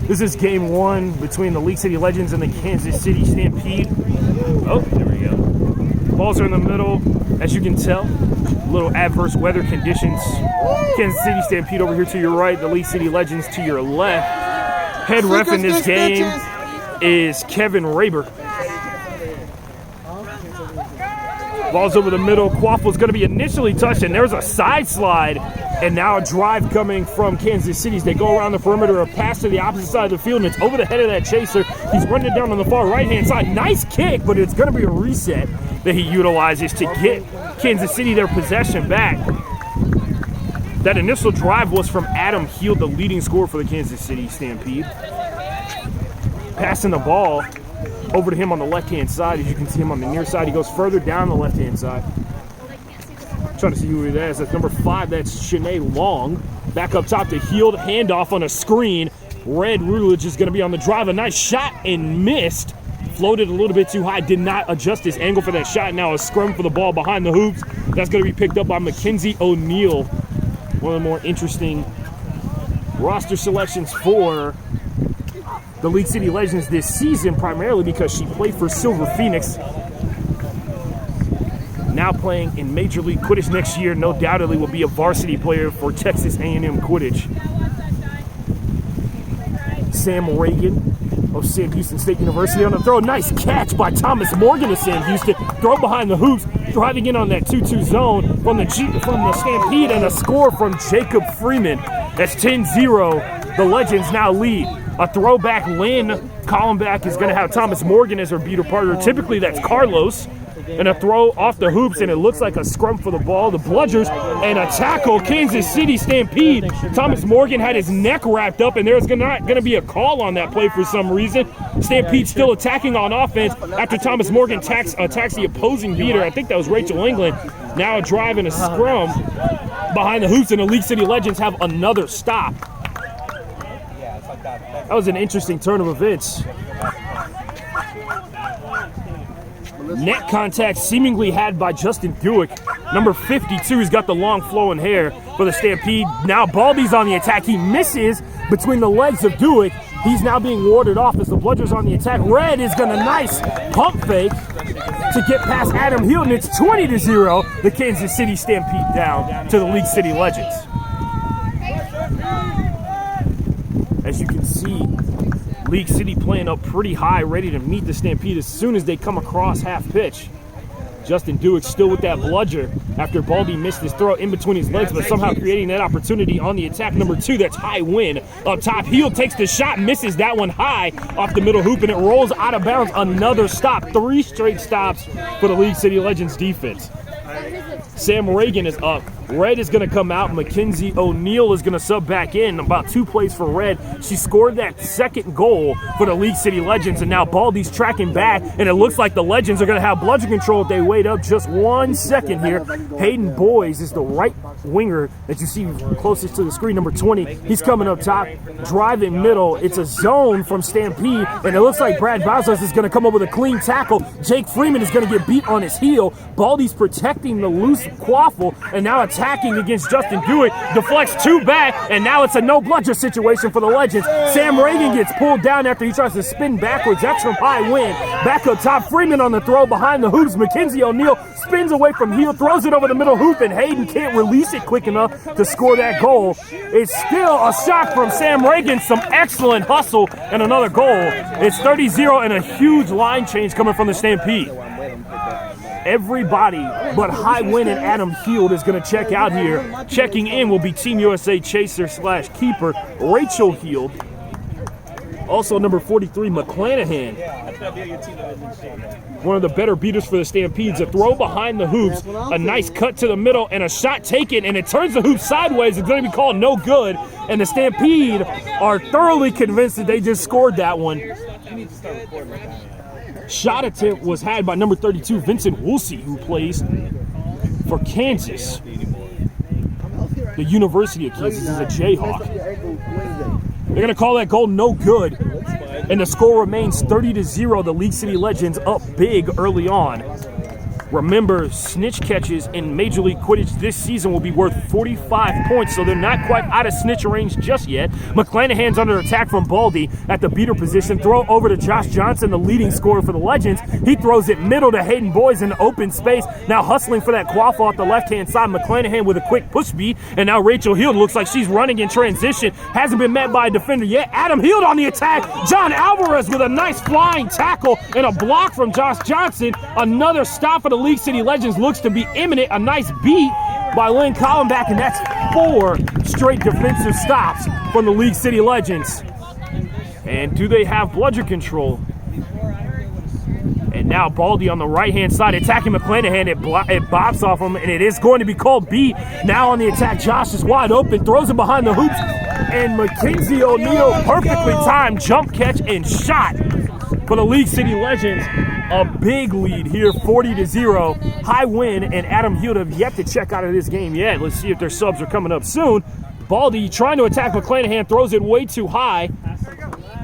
This is game one between the League City Legends and the Kansas City Stampede. Oh, there we go. Balls are in the middle, as you can tell. A little adverse weather conditions. Kansas City Stampede over here to your right, the League City Legends to your left. Head ref in this game is Kevin Raber. Ball's over the middle. Quaffle's going to be initially touched, and there's a side slide. And now a drive coming from Kansas City. They go around the perimeter, a pass to the opposite side of the field, and it's over the head of that chaser. He's running it down on the far right-hand side. Nice kick, but it's going to be a reset that he utilizes to get Kansas City their possession back. That initial drive was from Adam Heald, the leading scorer for the Kansas City Stampede. Passing the ball over to him on the left-hand side. As you can see him on the near side, he goes further down the left-hand side. Trying to see who it is. That's number 5. That's Shanae Long. Back up top to Heald. Handoff on a screen. Red Rutledge is going to be on the drive. A nice shot and missed. Floated a little bit too high. Did not adjust his angle for that shot. Now a scrum for the ball behind the hoops. That's going to be picked up by Mackenzie O'Neal. One of the more interesting roster selections for the League City Legends this season, primarily because she played for Silver Phoenix. Now playing in Major League Quidditch next year, no doubtedly will be a varsity player for Texas A&M Quidditch. Sam Reagan of Sam Houston State University on the throw. Nice catch by Thomas Morgan of Sam Houston. Throw behind the hoops, driving in on that 2-2 zone from the Stampede, and a score from Jacob Freeman. That's 10-0. The Legends now lead. A throwback Lynn Columback is going to have Thomas Morgan as her beater partner. Typically that's Carlos. And a throw off the hoops, and it looks like a scrum for the ball. The Bludgers and a tackle. Kansas City Stampede. Thomas Morgan had his neck wrapped up, and there's not going to be a call on that play for some reason. Stampede still attacking on offense after Thomas Morgan attacks the opposing beater. I think that was Rachel England. Now a drive and a scrum behind the hoops, and the League City Legends have another stop. That was an interesting turn of events. Net contact seemingly had by Justin Dewick. Number 52 has got the long flowing hair for the Stampede. Now Baldy's on the attack. He misses between the legs of Dewick. He's now being warded off as the Bludgers on the attack. Red is going to nice pump fake to get past Adam Heald, and it's 20-0. The Kansas City Stampede down to the League City Legends. As you can see, League City playing up pretty high, ready to meet the Stampede as soon as they come across half pitch. Justin Dewick still with that bludger after Baldy missed his throw in between his legs, but somehow creating that opportunity on the attack. Number 2, that's High Win. Up top, Heald takes the shot, misses that one high off the middle hoop, and it rolls out of bounds. Another stop. 3 straight stops for the League City Legends defense. Sam Reagan is up. Red is going to come out. Mackenzie O'Neal is going to sub back in. About 2 plays for Red. She scored that second goal for the League City Legends, and now Baldy's tracking back, and it looks like the Legends are going to have bludger control if they wait up just 1 second here. Hayden Boys is the right winger that you see closest to the screen, number 20. He's coming up top, driving middle. It's a zone from Stampede, and it looks like Brad Bowsers is going to come up with a clean tackle. Jake Freeman is going to get beat on his heel. Baldy's protecting the loose Quaffle, and now attacking against Justin Dewick. Deflects 2 back, and now it's a no bludger situation for the Legends. Sam Reagan gets pulled down after he tries to spin backwards. That's from High Win. Back up top, Freeman on the throw behind the hoops. Mackenzie O'Neal spins away from Heald, throws it over the middle hoop, and Hayden can't release it quick enough to score that goal. It's still a shot from Sam Reagan. Some excellent hustle and another goal. It's 30-0 and a huge line change coming from the Stampede. Everybody but High Win and Adam Heald is going to check out here. Checking in will be Team USA chaser / keeper Rachel Heald. Also number 43, McClanahan. One of the better beaters for the Stampedes. A throw behind the hoops, a nice cut to the middle, and a shot taken, and it turns the hoop sideways. It's going to be called no good, and the Stampede are thoroughly convinced that they just scored that one. Shot attempt was had by number 32, Vincent Woolsey, who plays for Kansas. The University of Kansas is a Jayhawk. They're going to call that goal no good, and the score remains 30-0. The League City Legends up big early on. Remember, snitch catches in Major League Quidditch this season will be worth 45 points, so they're not quite out of snitch range just yet. McClanahan's under attack from Baldy at the beater position. Throw over to Josh Johnson, the leading scorer for the Legends. He throws it middle to Hayden Boys in open space. Now hustling for that quaffle off the left-hand side. McClanahan with a quick push beat, and now Rachel Heald looks like she's running in transition. Hasn't been met by a defender yet. Adam Heald on the attack. John Alvarez with a nice flying tackle and a block from Josh Johnson. Another stop for the League City Legends looks to be imminent. A nice beat by Lynn Collenbach, and that's 4 straight defensive stops from the League City Legends. And do they have bludger control? And now Baldy on the right-hand side attacking McClanahan. It bops off him, and it is going to be called beat. Now on the attack, Josh is wide open, throws it behind the hoops, and Mackenzie O'Neal perfectly timed jump catch and shot for the League City Legends. A big lead here, 40-0. High win, and Adam Heald have yet to check out of this game yet. Let's see if their subs are coming up soon. Baldy trying to attack McClanahan, throws it way too high,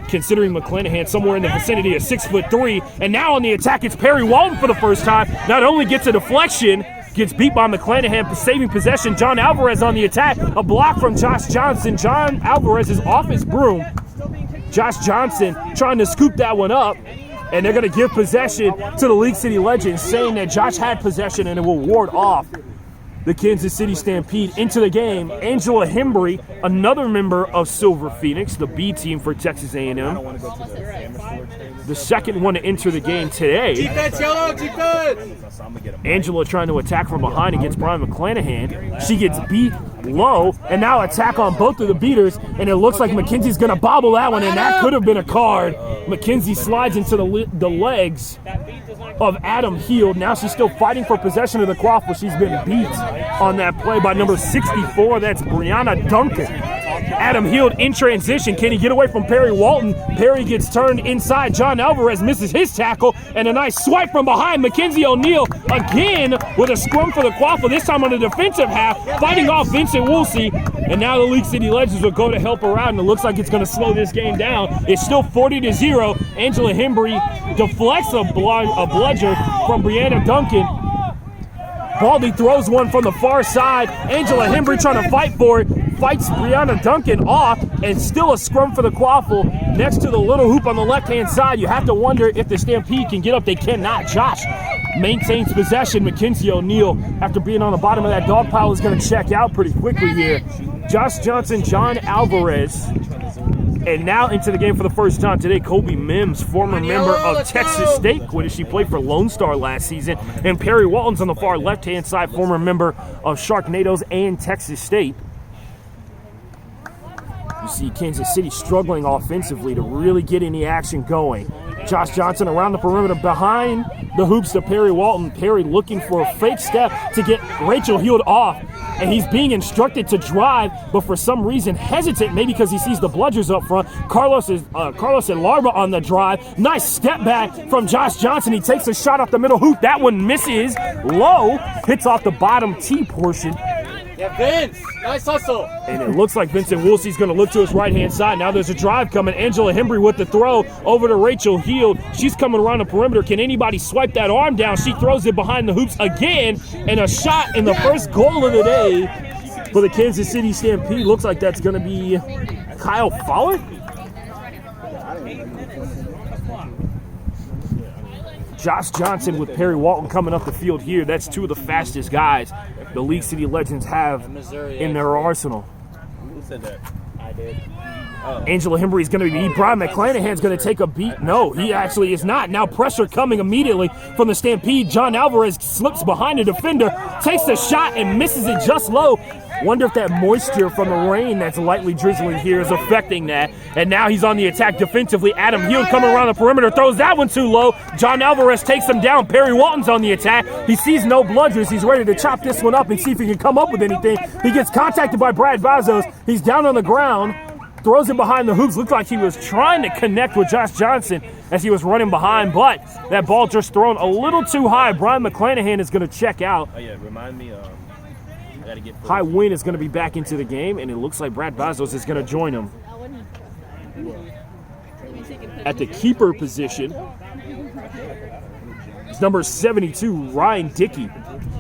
considering McClanahan somewhere in the vicinity of 6'3". And now on the attack, it's Perry Walton for the first time. Not only gets a deflection, gets beat by McClanahan, saving possession. John Alvarez on the attack. A block from Josh Johnson. John Alvarez is off his broom. Josh Johnson trying to scoop that one up. And they're going to give possession to the League City Legends, saying that Josh had possession and it will ward off the Kansas City Stampede. Into the game, Angela Hembry, another member of Silver Phoenix, the B team for Texas A&M. The second one to enter the game today. Defense, yellow, defense! Angela trying to attack from behind against Brian McClanahan. She gets beat low, and now attack on both of the beaters, and it looks like Mackenzie's going to bobble that one, and that could have been a card. Mackenzie slides into the legs of Adam Heald. Now she's still fighting for possession of the quaffle. She's been beat on that play by number 64. That's Brianna Duncan. Adam Heald in transition. Can he get away from Perry Walton? Perry gets turned inside. John Alvarez misses his tackle, and a nice swipe from behind. Mackenzie O'Neal again with a scrum for the quaffle, this time on the defensive half, fighting off Vincent Woolsey. And now the League City Legends will go to help her out, and it looks like it's going to slow this game down. It's still 40-0. Angela Hembry deflects a bludger from Brianna Duncan. Baldy throws one from the far side. Angela Hembry trying to fight for it. Fights Brianna Duncan off, and still a scrum for the quaffle next to the little hoop on the left-hand side. You have to wonder if the Stampede can get up. They cannot. Josh maintains possession. Mackenzie O'Neal, after being on the bottom of that dog pile, is going to check out pretty quickly here. Josh Johnson, John Alvarez, and now into the game for the first time today, Kobe Mims, former member of Texas State Quidditch. She played for Lone Star last season. And Perry Walton's on the far left-hand side, former member of Sharknadoes and Texas State. You see Kansas City struggling offensively to really get any action going. Josh Johnson around the perimeter behind the hoops to Perry Walton. Perry looking for a fake step to get Rachel Heald off. And he's being instructed to drive, but for some reason hesitant, maybe because he sees the bludgers up front. Carlos and Larba on the drive. Nice step back from Josh Johnson. He takes a shot off the middle hoop. That one misses low. Hits off the bottom tee portion. Yeah, Vince, nice hustle. And it looks like Vincent Woolsey's going to look to his right-hand side. Now there's a drive coming. Angela Hembry with the throw over to Rachel Heald. She's coming around the perimeter. Can anybody swipe that arm down? She throws it behind the hoops again. And a shot in the first goal of the day for the Kansas City Stampede. Looks like that's going to be Kyle Follett. Josh Johnson with Perry Walton coming up the field here. That's two of the fastest guys the League City Legends have in their arsenal. Who said that? I did. Angela Hembry is going to be beat. Brian McClanahan's going to take a beat. No, he actually is not. Now pressure coming immediately from the Stampede. John Alvarez slips behind the defender, takes the shot and misses it just low. Wonder if that moisture from the rain that's lightly drizzling here is affecting that. And now he's on the attack defensively. Adam Heald coming around the perimeter, throws that one too low. John Alvarez takes him down. Perry Walton's on the attack. He sees no bludgers. He's ready to chop this one up and see if he can come up with anything. He gets contacted by Brad Vazos. He's down on the ground, throws it behind the hoops. Looked like he was trying to connect with Josh Johnson as he was running behind, but that ball just thrown a little too high. Brian McClanahan is going to check out. Oh yeah, remind me High Win is going to be back into the game, and it looks like Brad Vazos is going to join him at the keeper position. It's number 72, Ryan Dickey.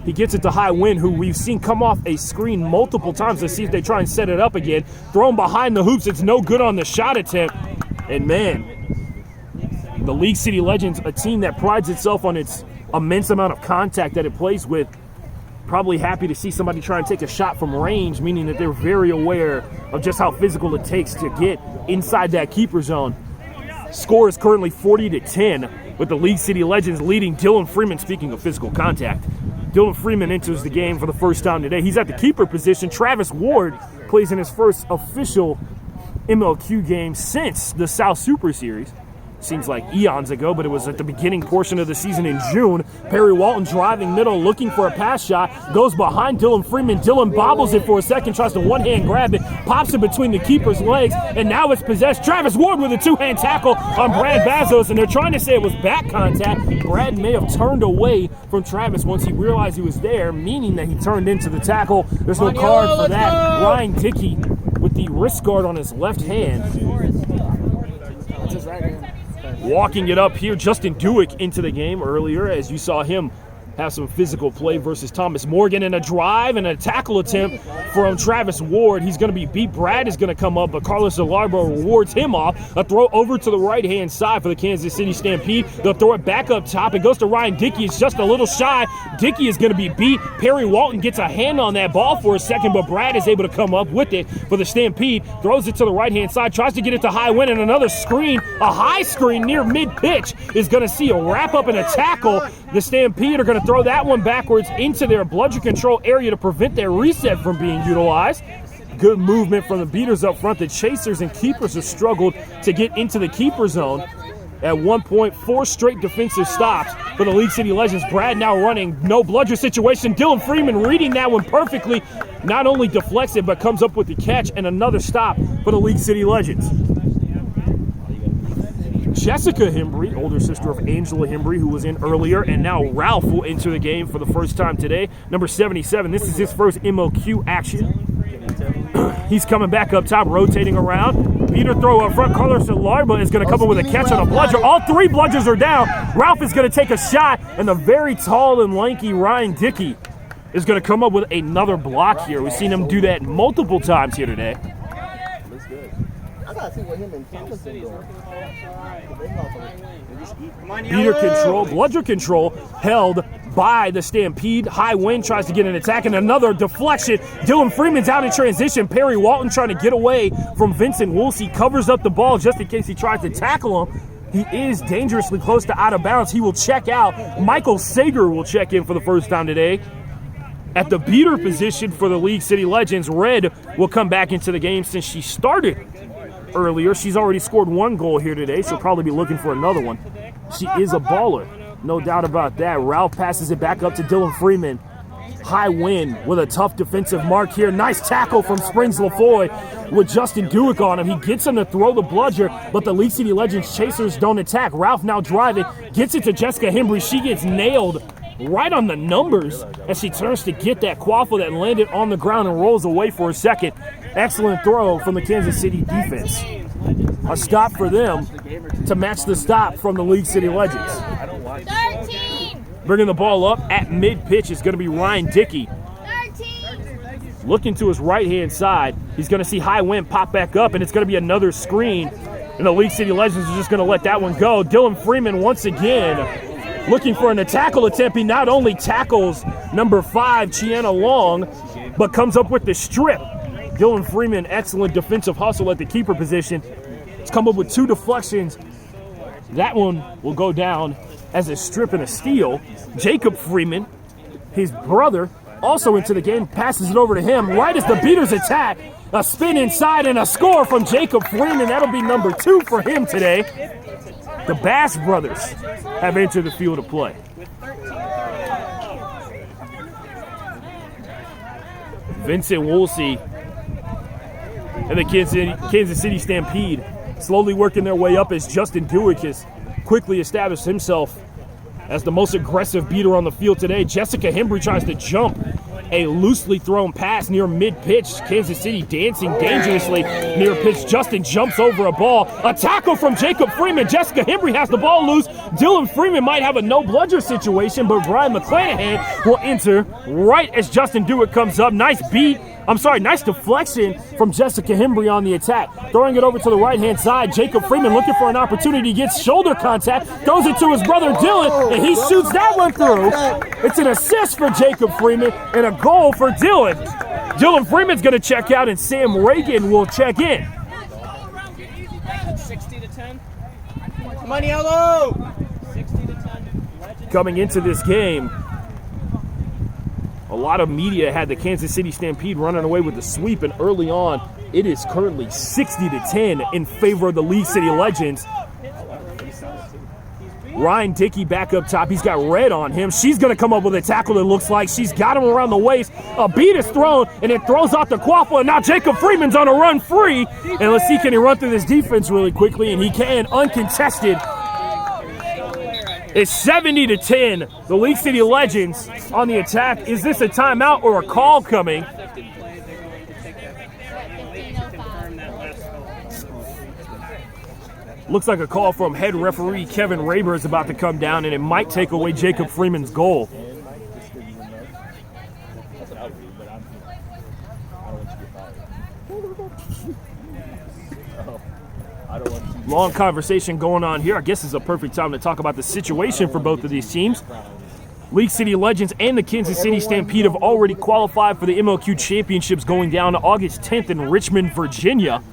He gets it to High Win, who we've seen come off a screen multiple times. Let's see if they try and set it up again. Thrown behind the hoops. It's no good on the shot attempt. And man, the League City Legends, a team that prides itself on its immense amount of contact that it plays with, probably happy to see somebody try and take a shot from range, meaning that they're very aware of just how physical it takes to get inside that keeper zone. Score is currently 40-10, with the League City Legends leading Dylan Freeman. Speaking of physical contact, Dylan Freeman enters the game for the first time today. He's at the keeper position. Travis Ward plays in his first official MLQ game since the South Super Series. Seems like eons ago, but it was at the beginning portion of the season in June. Perry Walton driving middle, looking for a pass shot, goes behind Dylan Freeman. Dylan bobbles it for a second, tries to one-hand grab it, pops it between the keeper's legs, and now it's possessed. Travis Ward with a two-hand tackle on Brad Bazos, and they're trying to say it was back contact. Brad may have turned away from Travis once he realized he was there, meaning that he turned into the tackle. There's no card for that. Ryan Dickey with the wrist guard on his left hand. It's his right hand. Walking it up here, Justin Dewick into the game earlier, as you saw him have some physical play versus Thomas Morgan, and a drive and a tackle attempt from Travis Ward. He's going to be beat. Brad is going to come up, but Carlos Alarbo rewards him off. A throw over to the right-hand side for the Kansas City Stampede. They'll throw it back up top. It goes to Ryan Dickey. It's just a little shy. Dickey is going to be beat. Perry Walton gets a hand on that ball for a second, but Brad is able to come up with it for the Stampede. Throws it to the right-hand side. Tries to get it to High Win, and another screen, a high screen near mid-pitch, is going to see a wrap-up and a tackle. The Stampede are going to throw that one backwards into their bludger control area to prevent their reset from being utilized. Good movement from the beaters up front. The chasers and keepers have struggled to get into the keeper zone. At one point, 4 straight defensive stops for the League City Legends. Brad now running, no bludger situation. Dylan Freeman reading that one perfectly. Not only deflects it, but comes up with the catch, and another stop for the League City Legends. Jessica Hembry, older sister of Angela Hembry, who was in earlier, and now Ralph will enter the game for the first time today. Number 77, this is his first MLQ action. He's coming back up top, rotating around. Beater throw up front. Carlos Alarba is going to come up with a catch on a bludger. All 3 bludgers are down. Ralph is going to take a shot, and the very tall and lanky Ryan Dickey is going to come up with another block here. We've seen him do that multiple times here today. Beater control, bludger control held by the Stampede. High Win tries to get an attack, and another deflection. Dylan Freeman's out in transition. Perry Walton trying to get away from Vincent Woolsey. Covers up the ball just in case he tries to tackle him. He is dangerously close to out of bounds. He will check out. Michael Sager will check in for the first time today. At the beater position for the League City Legends, Red will come back into the game since she started earlier. She's already scored 1 goal here today. She'll probably be looking for another one. She is a baller, no doubt about that. Ralph passes it back up to Dylan Freeman. High Win with a tough defensive mark here. Nice tackle from Springs LaFoy with Justin Dewick on him. He gets him to throw the bludger, but the League City Legends chasers don't attack. Ralph now driving, gets it to Jessica Hembry. She gets nailed right on the numbers as she turns to get that quaffle that landed on the ground and rolls away for a second. Excellent throw from the Kansas City defense. A stop for them to match the stop from the League City Legends. 13. Bringing the ball up at mid-pitch is going to be Ryan Dickey. 13. Looking to his right-hand side. He's going to see High Win pop back up, and it's going to be another screen. And the League City Legends are just going to let that one go. Dylan Freeman once again looking for a tackle attempt. He not only tackles number 5, Chiana Long, but comes up with the strip. Dylan Freeman, excellent defensive hustle at the keeper position. He's come up with 2 deflections. That one will go down as a strip and a steal. Jacob Freeman, his brother, also into the game, passes it over to him right as the beaters attack. A spin inside and a score from Jacob Freeman. That'll be number 2 for him today. The Bass brothers have entered the field of play. Vincent Woolsey and the Kansas City Stampede slowly working their way up as Justin Dewick has quickly established himself as the most aggressive beater on the field today. Jessica Hembry tries to jump A loosely thrown pass near mid-pitch. Kansas City dancing dangerously near pitch. Justin jumps over a ball. A tackle from Jacob Freeman. Jessica Hembry has the ball loose. Dylan Freeman might have a no-bludger situation, but Brian McClanahan will enter right as Justin Dewitt comes up. Nice deflection from Jessica Hembry on the attack. Throwing it over to the right-hand side. Jacob Freeman looking for an opportunity. Gets shoulder contact. Throws it to his brother Dylan, and he shoots that one through. It's an assist for Jacob Freeman and a goal for Dylan. Dylan Freeman's going to check out, and Sam Reagan will check in. 60-10. Come on, yellow! 60-10. Coming into this game, a lot of media had the Kansas City Stampede running away with the sweep, and early on, it is currently 60-10 in favor of the League City Legends. Ryan Dickey back up top. He's got red on him. She's going to come up with a tackle that looks like she's got him around the waist. A beat is thrown, and it throws out the quaffle, and now Jacob Freeman's on a run free. And let's see, can he run through this defense really quickly? And he can, uncontested. It's 70-10. The League City Legends on the attack. Is this a timeout or a call coming? Looks like a call from head referee Kevin Raber is about to come down, and it might take away Jacob Freeman's goal. Long conversation going on here. I guess it's a perfect time to talk about the situation for both of these teams. League City Legends and the Kansas City Stampede have already qualified for the MLQ Championships going down August 10th in Richmond, Virginia.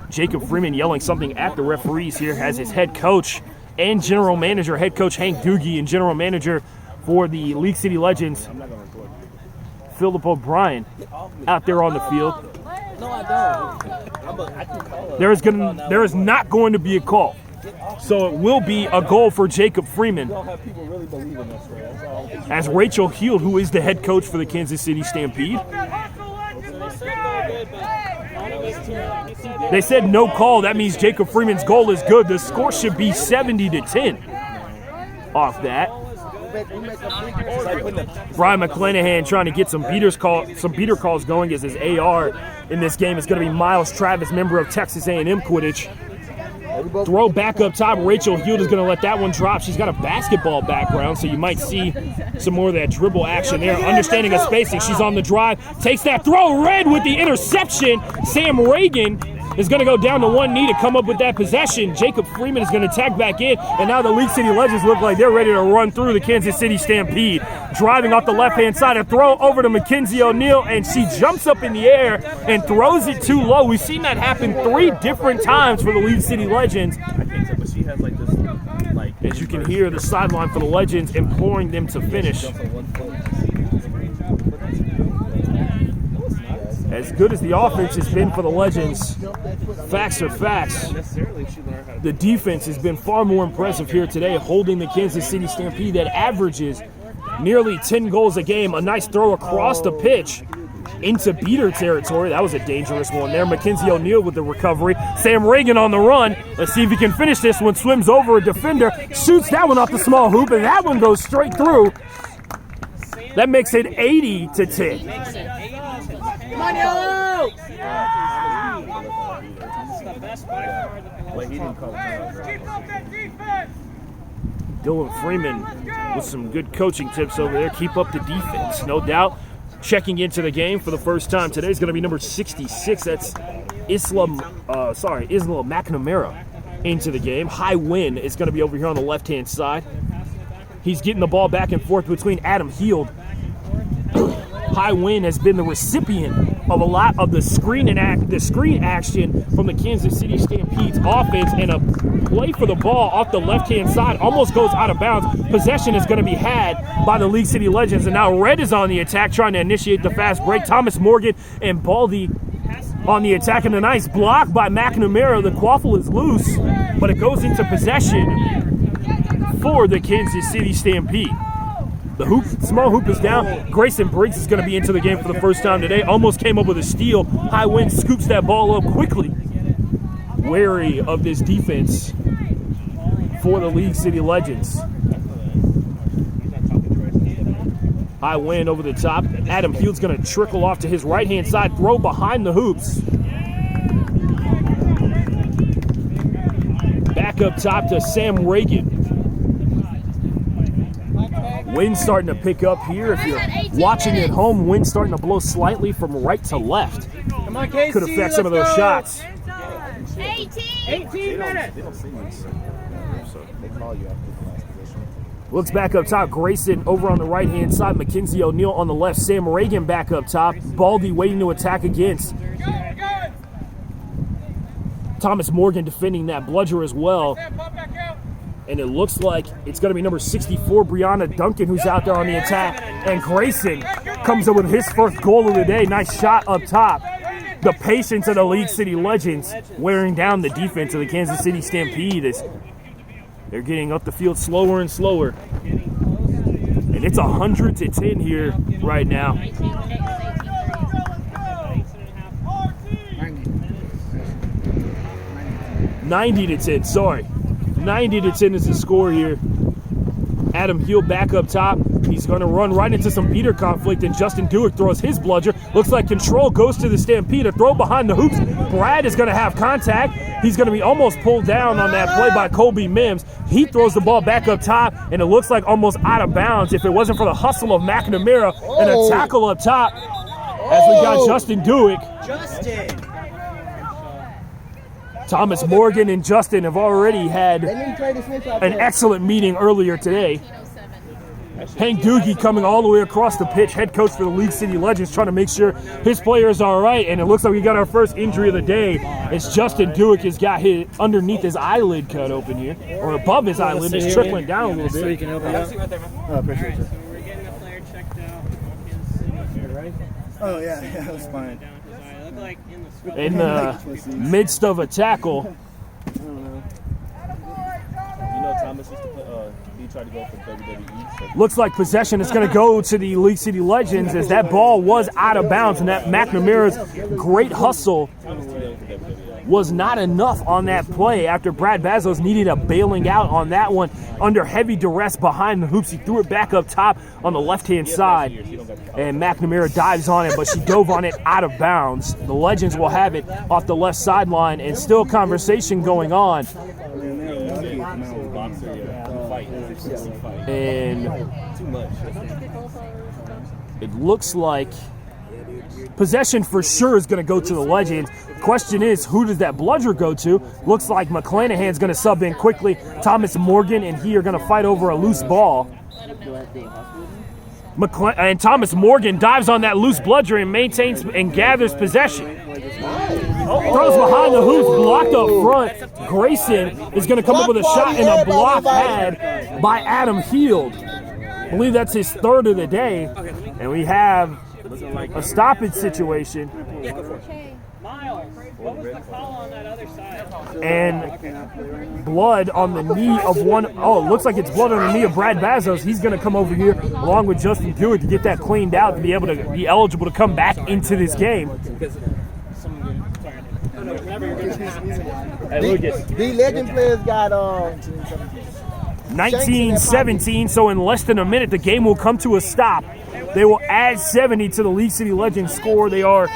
Jacob Freeman yelling something at the referees here as his head coach and general manager, head coach Hank Doogie, and general manager for the League City Legends, Philip O'Brien, out there on the field. No, I don't. There is not going to be a call. So it will be a goal for Jacob Freeman. As Rachel Heald, who is the head coach for the Kansas City Stampede, they said no call. That means Jacob Freeman's goal is good. The score should be 70-10 off that. Brian McClanahan trying to get some beater calls going as his AR in this game is going to be Miles Travis, member of Texas A&M Quidditch. Throw back up top. Rachel Heald is going to let that one drop. She's got a basketball background, so you might see some more of that dribble action there. Understanding of spacing. She's on the drive. Takes that throw. Red with the interception. Sam Reagan is going to go down to one knee to come up with that possession. Jacob Freeman is going to tag back in, and now the League City Legends look like they're ready to run through the Kansas City Stampede. Driving off the left-hand side, a throw over to Mackenzie O'Neal, and she jumps up in the air and throws it too low. We've seen that happen 3 different times for the League City Legends. I can't tell, but she has like this, like. As you can hear the sideline for the Legends imploring them to finish. As good as the offense has been for the Legends, facts are facts. The defense has been far more impressive here today, holding the Kansas City Stampede that averages nearly 10 goals a game. A nice throw across the pitch into beater territory. That was a dangerous one there. Mackenzie O'Neal with the recovery. Sam Reagan on the run. Let's see if he can finish this one. Swims over a defender, shoots that one off the small hoop, and that one goes straight through. That makes it 80-10. Come on, yellow! Dylan Freeman with some good coaching tips over there. Keep up the defense, no doubt. Checking into the game for the first time today is going to be number 66. That's Isla McNamara into the game. High Win is going to be over here on the left-hand side. He's getting the ball back and forth between Adam Heald. High Win has been the recipient of a lot of the screen action from the Kansas City Stampede's offense, and a play for the ball off the left-hand side almost goes out of bounds. Possession is going to be had by the League City Legends, and now Red is on the attack trying to initiate the fast break. Thomas Morgan and Baldy on the attack, and a nice block by McNamara. The quaffle is loose, but it goes into possession for the Kansas City Stampede. The small hoop is down. Grayson Briggs is going to be into the game for the first time today. Almost came up with a steal. High Wind scoops that ball up quickly. Wary of this defense for the League City Legends. High wind over the top. Adam Heald's going to trickle off to his right-hand side. Throw behind the hoops. Back up top to Sam Reagan. Wind starting to pick up here. If you're watching at home, wind starting to blow slightly from right to left. Come on, Casey. Could affect some of those shots. 18 minutes. They don't see you, so they call you after the last position. Looks back up top. Grayson over on the right-hand side. Mackenzie O'Neal on the left. Sam Reagan back up top. Baldy waiting to attack against. Thomas Morgan defending that bludger as well. And it looks like it's going to be number 64, Brianna Duncan, who's out there on the attack. And Grayson comes up with his first goal of the day. Nice shot up top. The patience of the League City Legends wearing down the defense of the Kansas City Stampede as they're getting up the field slower and slower. And it's 100-10 here right now. 90-10, sorry. 90-10 is the score here. Adam Heald back up top. He's going to run right into some beater conflict, and Justin Dewick throws his bludger. Looks like control goes to the Stampede. A throw behind the hoops. Brad is going to have contact. He's going to be almost pulled down on that play by Colby Mims. He throws the ball back up top, and it looks like almost out of bounds if it wasn't for the hustle of McNamara and a tackle up top as we got Justin Dewick. Thomas Morgan and Justin have already had an excellent meeting earlier today. Hank Doogie coming all the way across the pitch, head coach for the League City Legends, trying to make sure his players are all right. And it looks like we got our first injury of the day. It's Justin Dewick has got his underneath his eyelid cut open here, or above his eyelid. It's trickling down a little bit. So you can help me out. Oh, appreciate it. So we're getting a player checked out. Oh yeah, that's fine. In the midst of a tackle. You know, Thomas used to play. He tried to go for WWE. So. Looks like possession is going to go to the League City Legends as that ball was out of bounds, and that McNamara's great hustle was not enough on that play after Brad Bazos needed a bailing out on that one under heavy duress behind the hoops. He threw it back up top on the left-hand side, and McNamara dives on it, but she dove on it out of bounds. The Legends will have it off the left sideline, and still conversation going on. And it looks like possession for sure is going to go to the Legends. Question is, who does that bludger go to? Looks like McClanahan's going to sub in quickly. Thomas Morgan and he are going to fight over a loose ball. And Thomas Morgan dives on that loose bludger and maintains and gathers possession. Throws behind the hoops, blocked up front. Grayson is going to come up with a shot and a block had by Adam Heald. I believe that's his third of the day. And we have a stoppage situation. Miles, what was the call on that other side? And blood on the knee of one. Oh, it looks like it's blood on the knee of Brad Bazos. He's going to come over here along with Justin Dewick to get that cleaned out to be able to be eligible to come back into this game. Hey, Lucas. The Legend players got 19-17, so in less than a minute, the game will come to a stop. They will add 70 to the League City Legends score. They are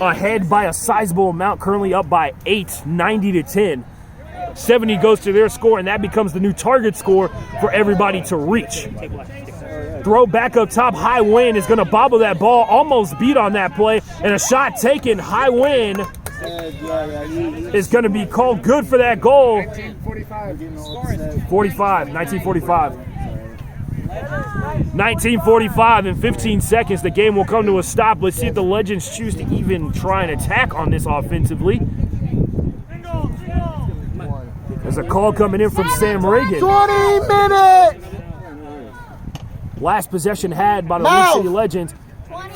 ahead by a sizable amount, currently up by 8, 90-10. 70 goes to their score, and that becomes the new target score for everybody to reach. Throw back up top, High Wind is going to bobble that ball, almost beat on that play, and a shot taken. High Wind is going to be called good for that goal. 1945. 1945 in 15 seconds. The game will come to a stop. Let's see if the Legends choose to even try and attack on this offensively. There's a call coming in from Sam Reagan. 20 minutes! Last possession had by the League City Legends.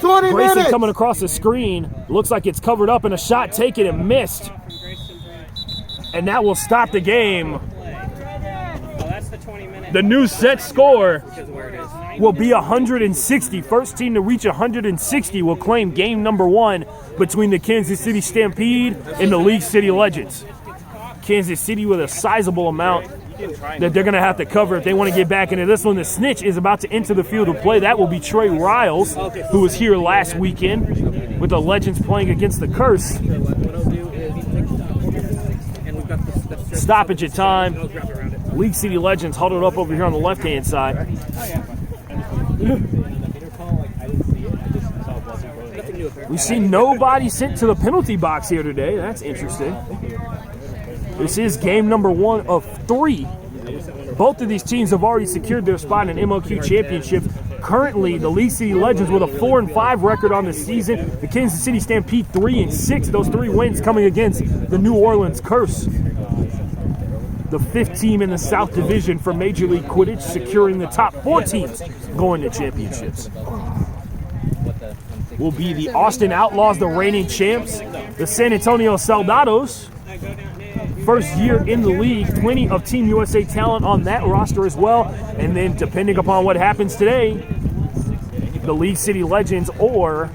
20 Grayson minutes! coming across the screen. Looks like it's covered up and a shot taken and missed. And that will stop the game. The new set score will be 160. First team to reach 160 will claim game number 1 between the Kansas City Stampede and the League City Legends. Kansas City with a sizable amount that they're going to have to cover if they want to get back into this one. The snitch is about to enter the field of play. That will be Trey Riles, who was here last weekend with the Legends playing against the Curse. Stoppage at time. League City Legends huddled up over here on the left-hand side. We see nobody sent to the penalty box here today. That's interesting. This is game number 1 of 3. Both of these teams have already secured their spot in MLQ championships. Currently, the League City Legends with a 4-5 record on the season. The Kansas City Stampede 3-6. Those 3 wins coming against the New Orleans Curse. The 5th team in the South Division for Major League Quidditch, securing the top 4 teams going to championships. Will be the Austin Outlaws, the reigning champs. The San Antonio Soldados, first year in the league. Plenty of Team USA talent on that roster as well. And then, depending upon what happens today, the League City Legends or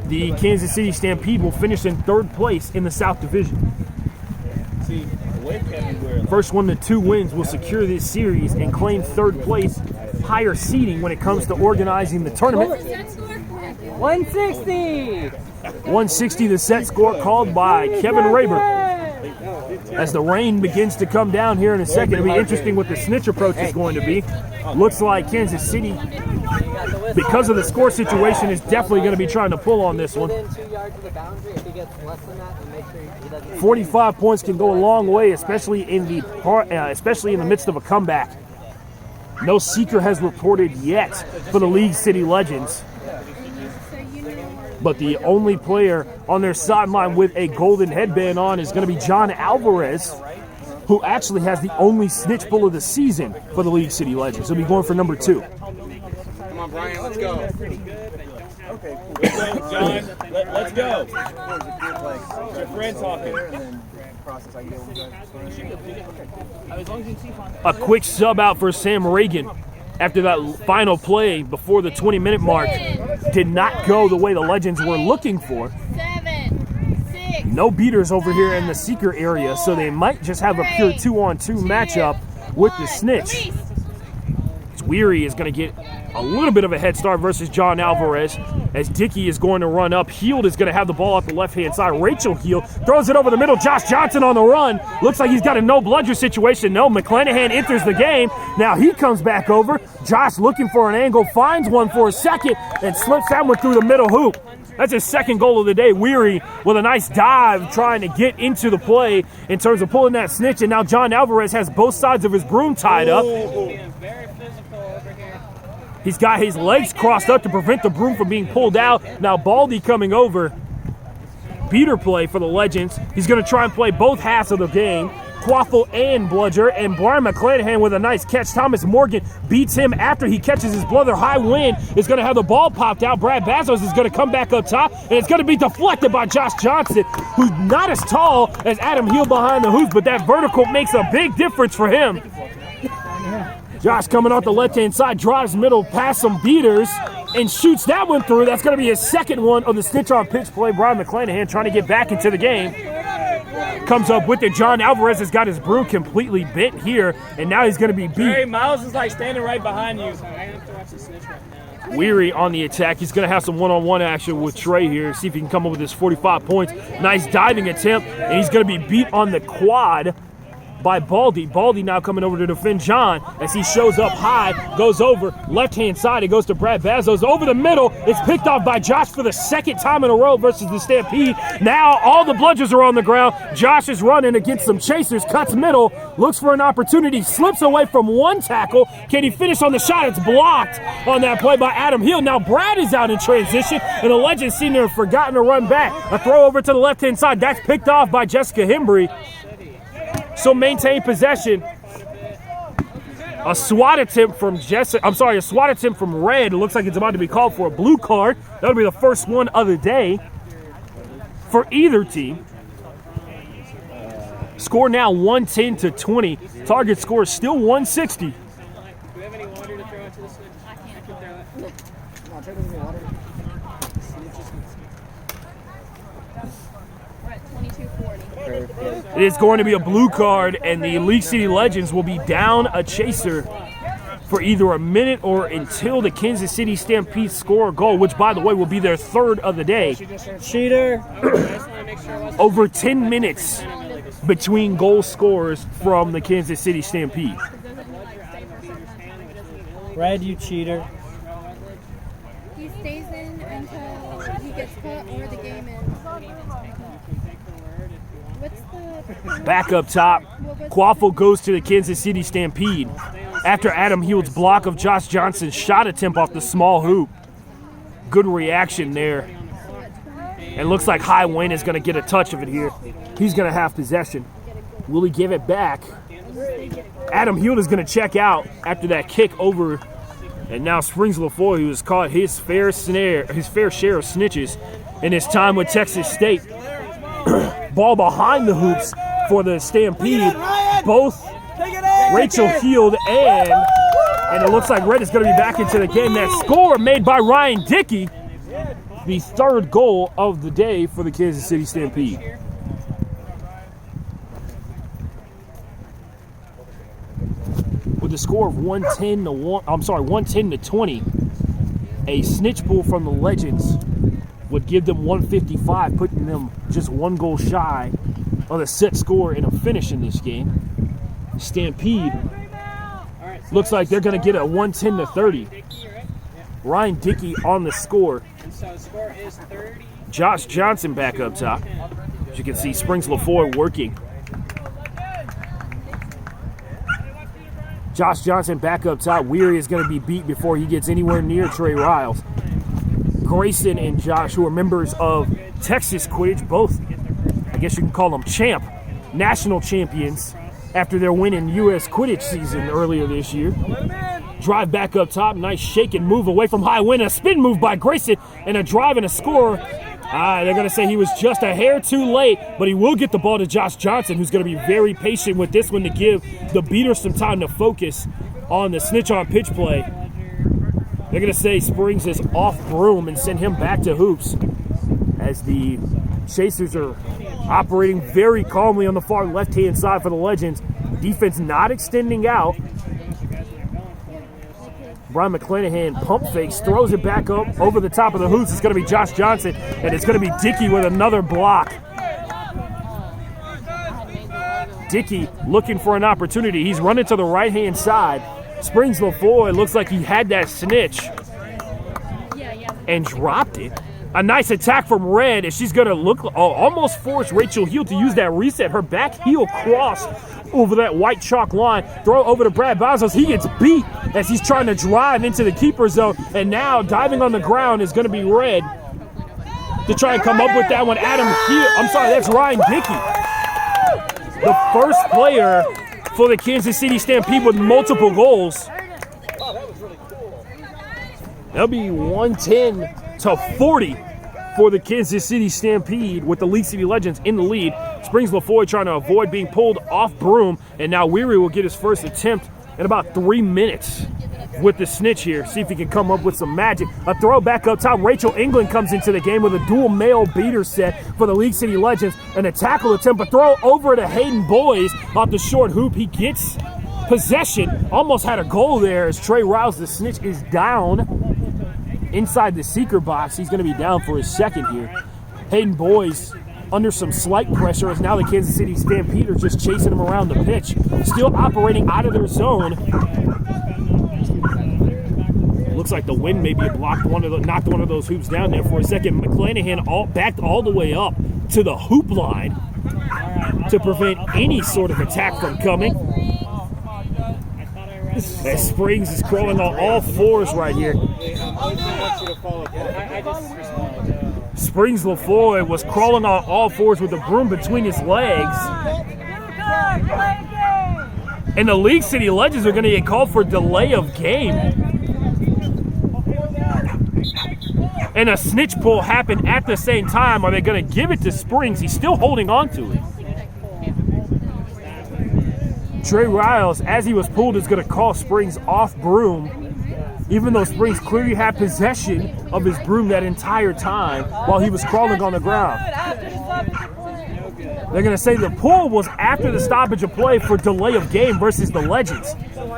the Kansas City Stampede will finish in 3rd place in the South Division. First 1 to 2 wins will secure this series and claim 3rd place, higher seeding when it comes to organizing the tournament. 160! 160 the set score called by Kevin Rayburn. As the rain begins to come down here in a second, it'll be interesting what the snitch approach is going to be. Looks like Kansas City, because of the score situation, is definitely going to be trying to pull on this one. 45 points can go a long way, especially in the midst of a comeback. No seeker has reported yet for the League City Legends. But the only player on their sideline with a golden headband on is going to be John Alvarez, who actually has the only snitch pull of the season for the League City Legends. He'll be going for number 2. Come on, Brian, let's go. Okay, cool. John, let's go. It's your friend talking. A quick sub out for Sam Reagan after that final play before the 20-minute mark did not go the way the Legends were looking for. 7, 6. No beaters over here in the seeker area, so they might just have a pure 2-on-2 matchup with the snitch. Weary is going to get a little bit of a head start versus John Alvarez as Dickey is going to run up. Heald is going to have the ball off the left-hand side. Rachel Heald throws it over the middle. Josh Johnson on the run. Looks like he's got a no-bludger situation. No, McClanahan enters the game. Now he comes back over. Josh looking for an angle, finds one for a second, and slips that one through the middle hoop. That's his 2nd goal of the day. Weary with a nice dive trying to get into the play in terms of pulling that snitch. And now John Alvarez has both sides of his broom tied up. He's got his legs crossed up to prevent the broom from being pulled out. Now Baldy coming over. Beater play for the Legends. He's going to try and play both halves of the game. Quaffle and bludger, and Brian McClanahan with a nice catch. Thomas Morgan beats him after he catches his brother. High wind is going to have the ball popped out. Brad Bazos is going to come back up top, and it's going to be deflected by Josh Johnson, who's not as tall as Adam Heald behind the hoops, but that vertical makes a big difference for him. Josh coming off the left-hand side, drives middle past some beaters, and shoots that one through. That's going to be his 2nd one of the snitch on pitch play. Brian McClanahan trying to get back into the game. Comes up with it. John Alvarez has got his broom completely bent here, and now he's going to be beat. Hey, Miles is like standing right behind you. Weary on the attack. He's going to have some one-on-one action with Trey here. See if he can come up with his 45 points. Nice diving attempt, and he's going to be beat on the quad by Baldy. Baldy now coming over to defend John as he shows up high, goes over, left-hand side, it goes to Brad Bazos, over the middle, it's picked off by Josh for the 2nd time in a row versus the Stampede. Now all the bludgers are on the ground. Josh is running against some chasers, cuts middle, looks for an opportunity, slips away from one tackle. Can he finish on the shot? It's blocked on that play by Adam Heald. Now Brad is out in transition, and the Legends senior have forgotten to run back. A throw over to the left-hand side, that's picked off by Jessica Hembry. So maintain possession. A SWAT attempt from a SWAT attempt from Red. It looks like it's about to be called for a blue card. That'll be the first one of the day for either team. Score now 110-20. Target score is still 160. Do we have any water to throw into the switch? I can throw it. Come on, Trey doesn't get water. 22-40. It is going to be a blue card, and the League City Legends will be down a chaser for either a minute or until the Kansas City Stampede score a goal, which, by the way, will be their third of the day. Cheater. Over 10 minutes between goal scores from the Kansas City Stampede. Red, you cheater. He stays in until he gets cut or the game ends. What's the... Back up top, Quaffle goes to the Kansas City Stampede after Adam Heald's block of Josh Johnson's shot attempt off the small hoop. Good reaction there. And looks like High Wayne is going to get a touch of it here. He's going to have possession. Will he give it back? Adam Heald is going to check out after that kick over. And now Springs LaFoy, who has caught his fair share of snitches in his time with Texas State. Ball behind the hoops for the Stampede. Both Rachel Heald and it looks like Red is going to be back into the game. That score made by Ryan Dickey, the third goal of the day for the Kansas City Stampede. With a score of 110 to 20, a snitch pull from the Legends would give them 155, putting them just one goal shy of the set score and a finish in this game. Stampede looks like they're going to get a 110 to 30. Ryan Dickey on the score. Josh Johnson back up top. As you can see, Springs LaFoy working. Josh Johnson back up top. Weary is going to be beat before he gets anywhere near Trey Riles. Grayson and Josh, who are members of Texas Quidditch, both, I guess you can call them national champions after their win in U.S. Quidditch season earlier this year. Drive back up top. Nice shake and move away from High Win. A spin move by Grayson and a drive and a score. They're going to say he was just a hair too late, but he will get the ball to Josh Johnson, who's going to be very patient with this one to give the beater some time to focus on the snitch on pitch play. They're going to say Springs is off broom and send him back to hoops as the Chasers are operating very calmly on the far left-hand side for the Legends. Defense not extending out. Brian McClanahan pump fakes, throws it back up over the top of the hoops. It's going to be Josh Johnson, and it's going to be Dickey with another block. Dickey looking for an opportunity. He's running to the right-hand side. Springs LaFoy looks like he had that snitch and dropped it. A nice attack from Red, and she's going to almost force Rachel Heald to use that reset. Her back heel cross over that white chalk line. Throw over to Brad Bazos. He gets beat as he's trying to drive into the keeper zone. And now diving on the ground is going to be Red to try and come up with that one. That's Ryan Dickey. The first player for the Kansas City Stampede with multiple goals. That'll be 110 to 40 for the Kansas City Stampede with the League City Legends in the lead. Springs LaFoy trying to avoid being pulled off broom, and now Weary will get his first attempt in about 3 minutes with the snitch here. See if he can come up with some magic. A throw back up top. Rachel England comes into the game with a dual male beater set for the League City Legends, and a tackle attempt, a throw over to Hayden Boys off the short hoop. He gets possession. Almost had a goal there as Trey Riles, the snitch, is down inside the seeker box. He's going to be down for his second here. Hayden Boys under some slight pressure as now the Kansas City Stampede are just chasing him around the pitch. Still operating out of their zone. Looks like the wind maybe knocked one of those hoops down there for a second. McClanahan backed all the way up to the hoop line to prevent any sort of attack from coming. As Springs is crawling on all fours right here. Springs LaFoy was crawling on all fours with the broom between his legs. And the League City Legends are going to get called for delay of game. And a snitch pull happened at the same time. Are they going to give it to Springs? He's still holding on to it. Trey Riles, as he was pulled, is going to call Springs off broom, even though Springs clearly had possession of his broom that entire time while he was crawling on the ground. They're going to say the pull was after the stoppage of play for delay of game versus the Legends. Oh,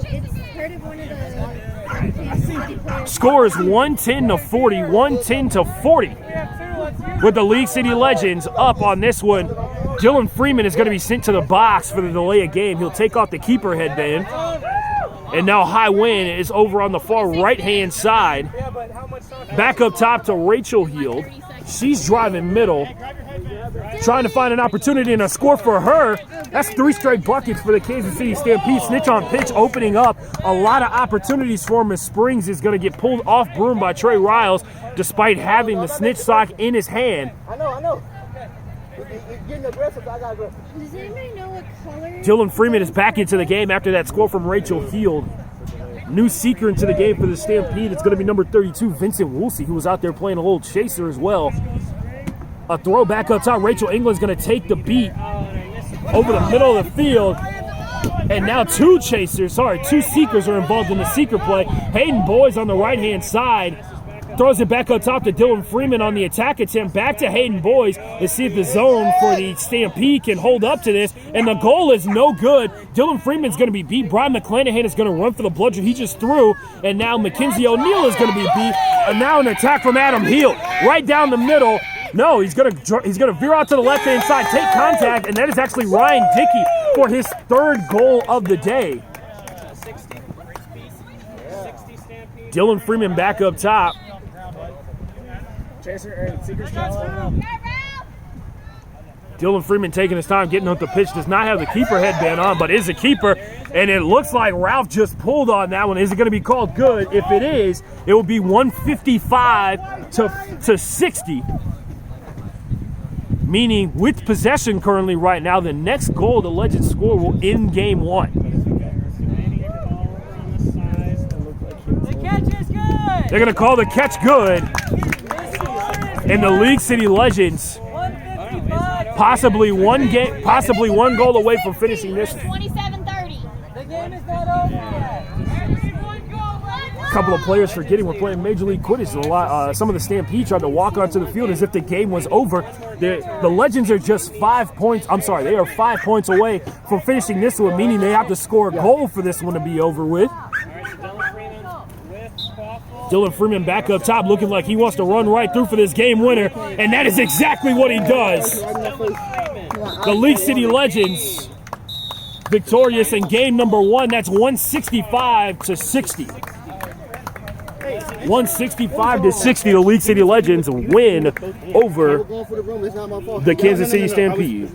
it's part of one of the Kansas City players. Score is 110 to 40, 110 to 40. With the League City Legends up on this one. Dylan Freeman is going to be sent to the box for the delay of game. He'll take off the keeper headband. And now High Win is over on the far right-hand side. Back up top to Rachel Heald. She's driving middle, trying to find an opportunity and a score for her. That's 3 straight buckets for the Kansas City Stampede. Snitch on pitch opening up a lot of opportunities for him as Springs is going to get pulled off broom by Trey Riles despite having the snitch sock in his hand. I know. Getting aggressive, I got aggressive. Does anybody know what color? Dylan Freeman is back into the game after that score from Rachel Heald. New seeker into the game for the Stampede. It's going to be number 32, Vincent Woolsey, who was out there playing a little chaser as well. A throw back up top. Rachel England's going to take the beat over the middle of the field. And now two seekers are involved in the seeker play. Hayden Boys on the right-hand side. Throws it back up top to Dylan Freeman on the attack attempt. Back to Hayden Boys to see if the zone for the Stampede can hold up to this. And the goal is no good. Dylan Freeman's going to be beat. Brian McClanahan is going to run for the bludger he just threw. And now Mackenzie O'Neal is going to be beat. And now an attack from Adam Heald. Right down the middle. No, he's going to veer out to the left-hand side, take contact, and that is actually Ryan Dickey for his 3rd goal of the day. Dylan Freeman back up top. Dylan Freeman taking his time getting up the pitch. Does not have the keeper headband on, but is a keeper. And it looks like Ralph just pulled on that one. Is it going to be called good? If it is, it will be 155 to 60. Meaning with possession currently right now, the next goal the Legends score will end game 1. The catch is good. They're going to call the catch good. And the League City Legends possibly one goal away from finishing this. 27-30. The game is not over yet. A couple of players forgetting we're playing Major League Quidditch. Some of the Stampede tried to walk onto the field as if the game was over. The Legends are just 5 points. I'm sorry, they are 5 points away from finishing this one, meaning they have to score a goal for this one to be over with. Dylan Freeman back up top looking like he wants to run right through for this game winner, and that is exactly what he does. The League City Legends victorious in game number 1. That's 165 to 60. 165 to 60, the League City Legends win over the Kansas City Stampede.